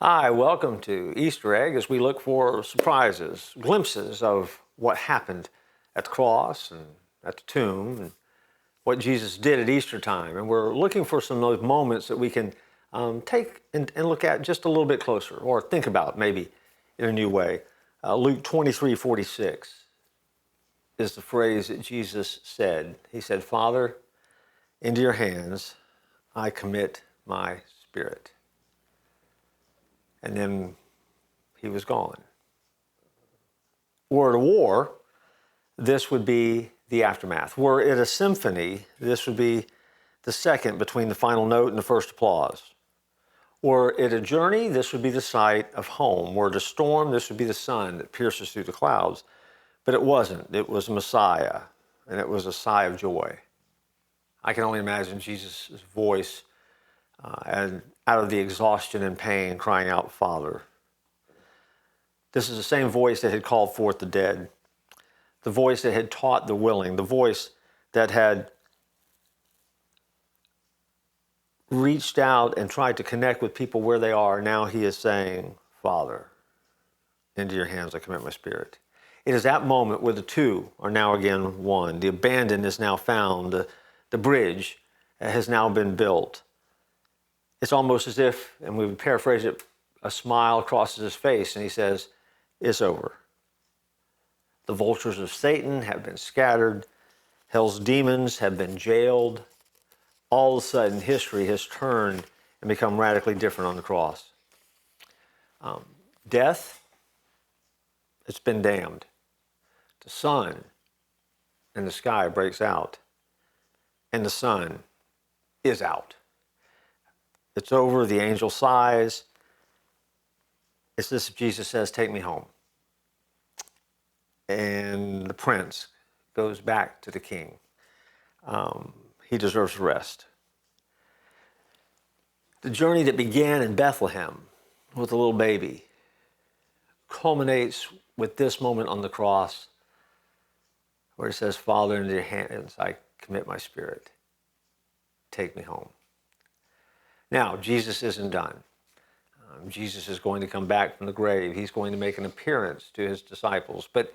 Hi, welcome to Easter Egg as we look for surprises, glimpses of what happened at the cross and at the tomb and what Jesus did at Easter time. And we're looking for some of those moments that we can take and look at just a little bit closer or think about maybe in a new way. Luke 23:46 is the phrase that Jesus said. He said, "Father, into your hands I commit my spirit." And then he was gone. Were it a war, this would be the aftermath. Were it a symphony, this would be the second between the final note and the first applause. Were it a journey, this would be the sight of home. Were it a storm, this would be the sun that pierces through the clouds. But it wasn't. It was Messiah, and it was a sigh of joy. I can only imagine Jesus' voice and out of the exhaustion and pain, crying out, "Father." This is the same voice that had called forth the dead, the voice that had taught the willing, the voice that had reached out and tried to connect with people where they are. Now he is saying, "Father, into your hands I commit my spirit." It is that moment where the two are now again one. The abandon is now found. The bridge has now been built. It's almost as if, and we would paraphrase it, a smile crosses his face and he says, "It's over. The vultures of Satan have been scattered. Hell's demons have been jailed." All of a sudden, history has turned and become radically different on the cross. Death, it's been damned. The sun in the sky breaks out, and the sun is out. It's over. The angel sighs. It's as if Jesus says, "Take me home." And the prince goes back to the king. He deserves rest. The journey that began in Bethlehem with a little baby culminates with this moment on the cross where it says, "Father, into your hands I commit my spirit. Take me home." Now, Jesus isn't done. Jesus is going to come back from the grave. He's going to make an appearance to his disciples. But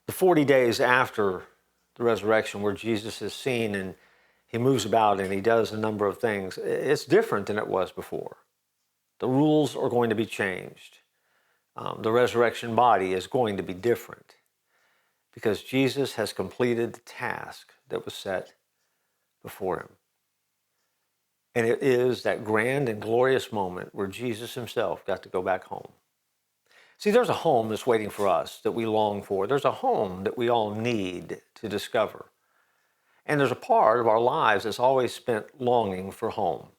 the 40 days after the resurrection, where Jesus is seen and he moves about and he does a number of things, it's different than it was before. The rules are going to be changed. The resurrection body is going to be different because Jesus has completed the task that was set before him. And it is that grand and glorious moment where Jesus himself got to go back home. See, there's a home that's waiting for us that we long for. There's a home that we all need to discover. And there's a part of our lives that's always spent longing for home.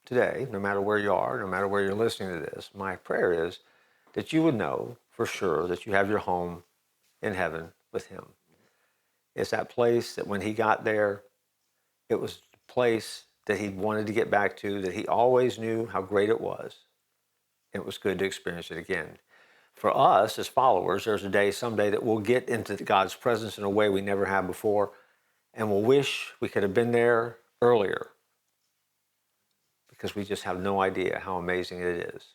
Today, no matter where you are, no matter where you're listening to this, my prayer is that you would know for sure that you have your home in heaven with him. It's that place that when he got there, it was the place that he wanted to get back to, that he always knew how great it was. And it was good to experience it again. For us as followers, there's a day someday that we'll get into God's presence in a way we never have before, and we'll wish we could have been there earlier because we just have no idea how amazing it is.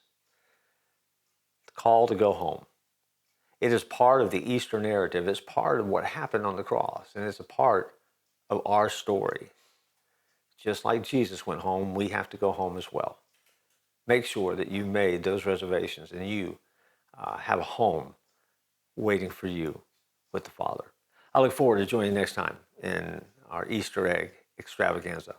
The call to go home. It is part of the Easter narrative. It's part of what happened on the cross, and it's a part of our story. Just like Jesus went home, we have to go home as well. Make sure that you made those reservations and you have a home waiting for you with the Father. I look forward to joining you next time in our Easter egg extravaganza.